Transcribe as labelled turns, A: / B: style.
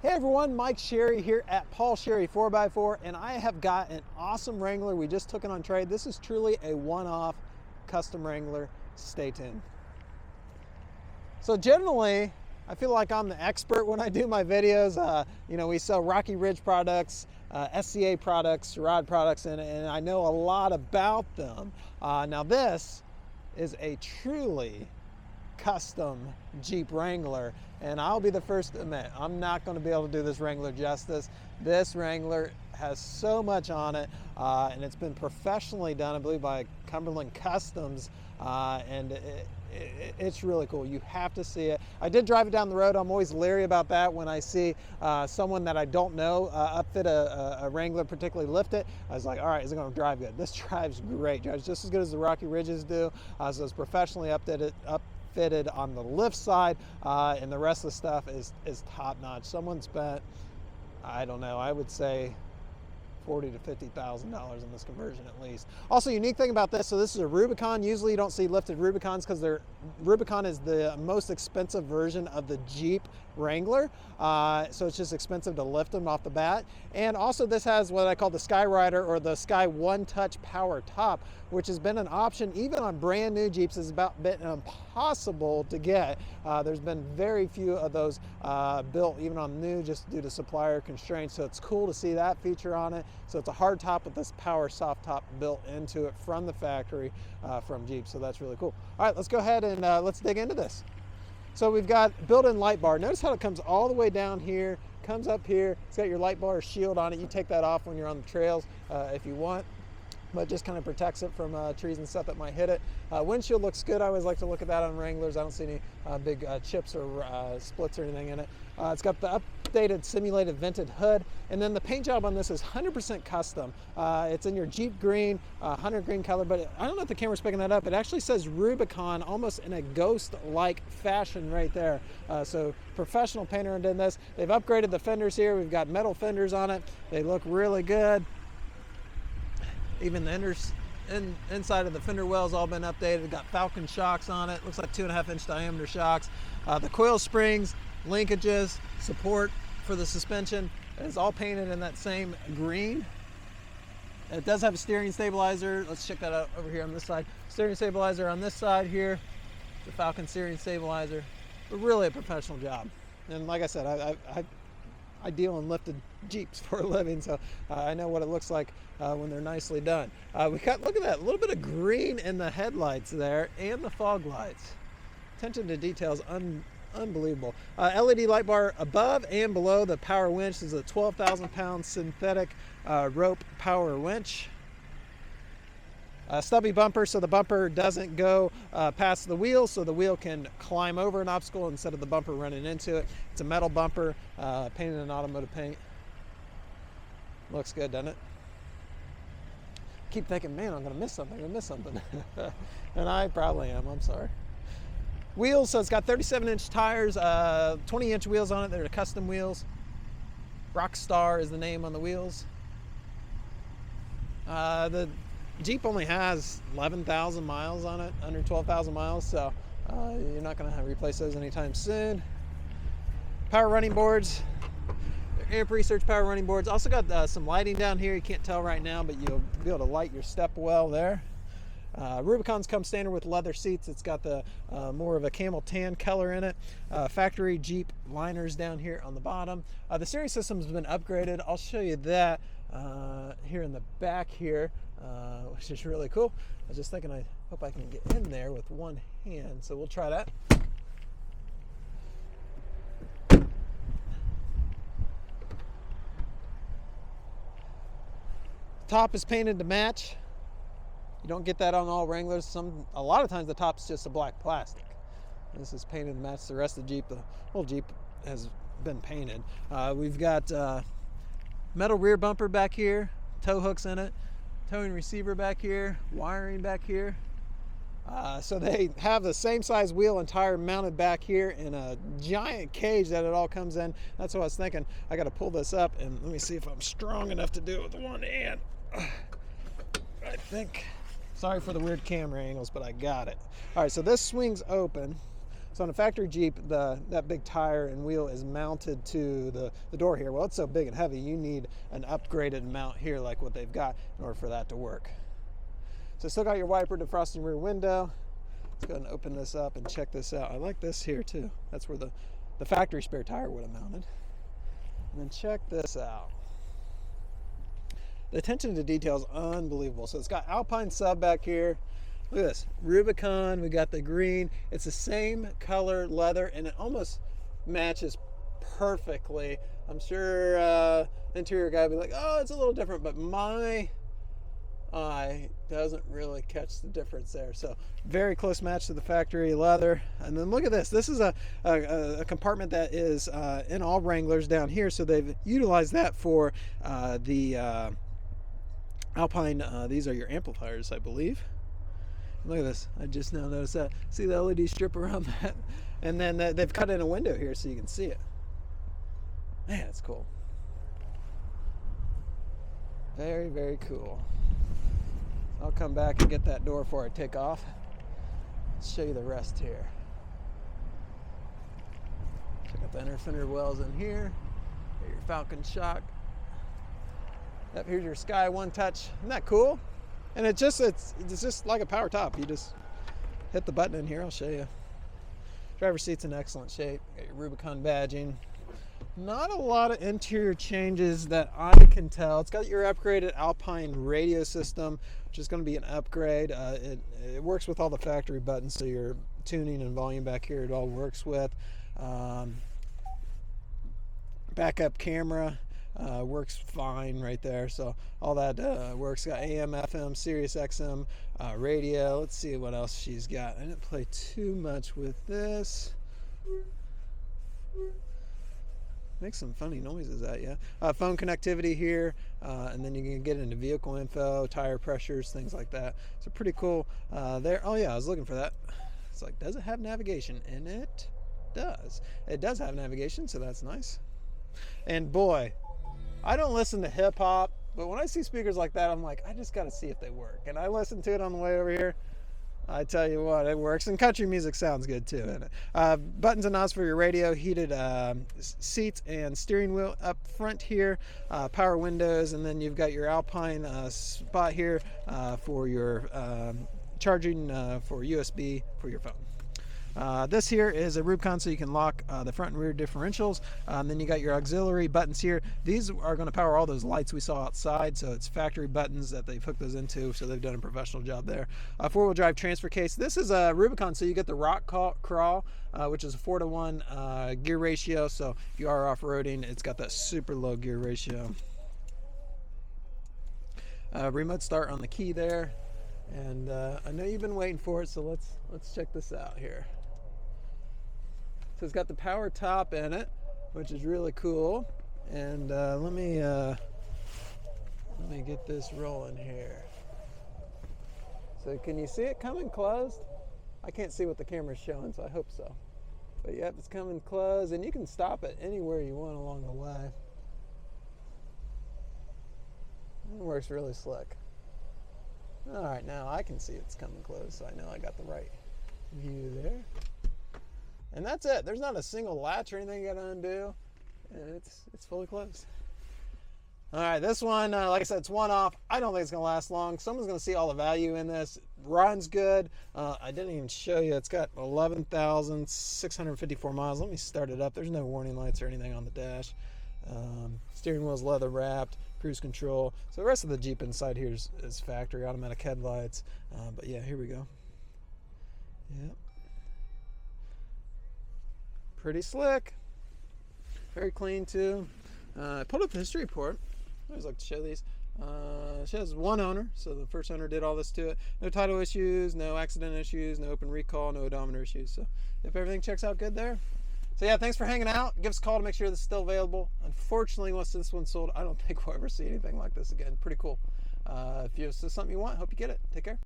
A: Hey everyone, Mike Sherry here at Paul Sherry 4x4, and I have got an awesome Wrangler. We just took it on trade. This is truly a one-off custom Wrangler. Stay tuned. So generally, I feel like I'm the expert when I do my videos. We sell Rocky Ridge products, SCA products, Rod products, and I know a lot about them. Now this is a truly custom Jeep Wrangler, and I'll be the first to admit, I'm not going to be able to do this Wrangler justice. This Wrangler has so much on it, and it's been professionally done, I believe, by Cumberland Customs, and it's really cool. You have to see it. I did drive it down the road. I'm always leery about that when I see someone that I don't know upfit a Wrangler, particularly lift it. I was like, all right, is it going to drive good? This drives great. Drives just as good as the Rocky Ridges do. So it's professionally upfitted on the lift side, and the rest of the stuff is top notch. Someone spent, I don't know, I would say $40,000 to $50,000 on this conversion at least. Also, unique thing about this, so this is a Rubicon. Usually you don't see lifted Rubicons because Rubicon is the most expensive version of the Jeep Wrangler, so it's just expensive to lift them off the bat. And also this has what I call the Sky Rider, or the Sky One Touch Power Top, which has been an option even on brand new Jeeps. It's about been impossible to get. There's been very few of those built even on new, just due to supplier constraints, so it's cool to see that feature on it. So it's a hard top with this power soft top built into it from the factory from Jeep, so that's really cool. All right, let's go ahead and let's dig into this. So we've got built-in light bar. Notice how it comes all the way down here, comes up here. It's got your light bar shield on it. You take that off when you're on the trails if you want, but just kind of protects it from trees and stuff that might hit it. Windshield looks good. I always like to look at that on Wranglers. I don't see any big chips or splits or anything in it. It's got the updated simulated vented hood, and then the paint job on this is 100% custom. It's in your Jeep green, hunter green color, but I don't know if the camera's picking that up. It actually says Rubicon almost in a ghost-like fashion right there. So professional painter did this. They've upgraded the fenders here. We've got metal fenders on it. They look really good. Even the inside of the fender well's all been updated. Got Falcon shocks on it. Looks like 2.5-inch diameter shocks. The coil springs, linkages, support for the suspension is all painted in that same green. It does have a steering stabilizer. Let's check that out over here on this side. Steering stabilizer on this side here. The Falcon steering stabilizer. But really a professional job. And like I said, I deal in lifted Jeeps for a living, so I know what it looks like when they're nicely done. We got, look at that, a little bit of green in the headlights there and the fog lights. Attention to details, unbelievable. LED light bar above and below the power winch. This is a 12,000-pound synthetic rope power winch. Stubby bumper, so the bumper doesn't go past the wheel, so the wheel can climb over an obstacle instead of the bumper running into it. It's a metal bumper, painted in automotive paint. Looks good, doesn't it? Keep thinking, man, I'm gonna miss something, and I probably am, I'm sorry. Wheels, so it's got 37-inch tires, 20-inch wheels on it. They're custom wheels. Rockstar is the name on the wheels. The Jeep only has 11,000 miles on it, under 12,000 miles, so you're not going to have to replace those anytime soon. Power running boards, amp research power running boards. Also got some lighting down here. You can't tell right now, but you'll be able to light your step well there. Rubicons come standard with leather seats. It's got the more of a camel tan color in it. Factory Jeep liners down here on the bottom. The steering system's been upgraded. I'll show you that here in the back here, which is really cool. I was just thinking, I hope I can get in there with one hand, so we'll try that. Top is painted to match. You don't get that on all Wranglers. A lot of times the top's just a black plastic. This is painted to match the rest of the Jeep. The whole Jeep has been painted. We've got metal rear bumper back here, tow hooks in it, towing receiver back here, wiring back here. So they have the same size wheel and tire mounted back here in a giant cage that it all comes in. That's what I was thinking. I got to pull this up, and let me see if I'm strong enough to do it with one hand. I think. Sorry for the weird camera angles, but I got it. All right, so this swings open. So on a factory Jeep, that big tire and wheel is mounted to the door here. Well, it's so big and heavy, you need an upgraded mount here like what they've got in order for that to work. So still got your wiper defrosting rear window. Let's go ahead and open this up and check this out. I like this here too. That's where the factory spare tire would have mounted. And then check this out. The attention to detail is unbelievable. So it's got Alpine sub back here. Look at this, Rubicon, we got the green. It's the same color leather and it almost matches perfectly. I'm sure the interior guy will be like, oh, it's a little different, but my eye doesn't really catch the difference there. So very close match to the factory leather. And then look at this. This is a compartment that is in all Wranglers down here. So they've utilized that for the Alpine. These are your amplifiers, I believe. Look at this. I just now noticed that. See the LED strip around that? And then they've cut in a window here so you can see it. Man, it's cool. Very, very cool. I'll come back and get that door before I take off. Let's show you the rest here. Check out the inner fender wells in here. Got your Falcon shock. Yep, here's your Sky One Touch. Isn't that cool? And it's just like a power top. You just hit the button in here. I'll show you. Driver's seat's in excellent shape. Got your Rubicon badging. Not a lot of interior changes that I can tell. It's got your upgraded Alpine radio system, which is going to be an upgrade. It works with all the factory buttons, so your tuning and volume back here, it all works with. Backup camera. Works fine right there, so all that works. Got AM, FM, Sirius XM radio. Let's see what else she's got. I didn't play too much with this. Makes some funny noises at you. Phone connectivity here, and then you can get into vehicle info, tire pressures, things like that. So pretty cool there. Oh yeah, I was looking for that. It's like, does it have navigation? And it does. It does have navigation, so that's nice. And boy, I don't listen to hip hop, but when I see speakers like that, I'm like, I just got to see if they work. And I listened to it on the way over here. I tell you what, it works. And country music sounds good too. Buttons and knobs for your radio, heated seats and steering wheel up front here, power windows, and then you've got your Alpine spot here for your charging for USB for your phone. This here is a Rubicon, so you can lock the front and rear differentials. Then you got your auxiliary buttons here. These are going to power all those lights we saw outside, so it's factory buttons that they've hooked those into, so they've done a professional job there. Four-wheel drive transfer case. This is a Rubicon, so you get the rock crawl, which is a 4-to-1 gear ratio, so if you are off-roading, it's got that super low gear ratio. Remote start on the key there, and I know you've been waiting for it, so let's check this out here. So it's got the power top in it, which is really cool. And let me get this rolling here. So can you see it coming closed? I can't see what the camera's showing, so I hope so. But yep, it's coming closed, and you can stop it anywhere you want along the way. It works really slick. All right, now I can see it's coming closed, so I know I got the right view there. And that's it. There's not a single latch or anything you gotta undo. And it's fully closed. All right, this one, like I said, it's one off. I don't think it's gonna last long. Someone's gonna see all the value in this. Runs good. I didn't even show you. It's got 11,654 miles. Let me start it up. There's no warning lights or anything on the dash. Steering wheel's leather wrapped. Cruise control. So the rest of the Jeep inside here is factory automatic headlights. But yeah, here we go. Yep. Pretty slick. Very clean too. I pulled up the history report. I always like to show these. It shows one owner, so the first owner did all this to it. No title issues, no accident issues, no open recall, no odometer issues. So if everything checks out good there. So yeah, thanks for hanging out. Give us a call to make sure this is still available. Unfortunately, once this one's sold, I don't think we'll ever see anything like this again. Pretty cool. If this is something you want, hope you get it. Take care.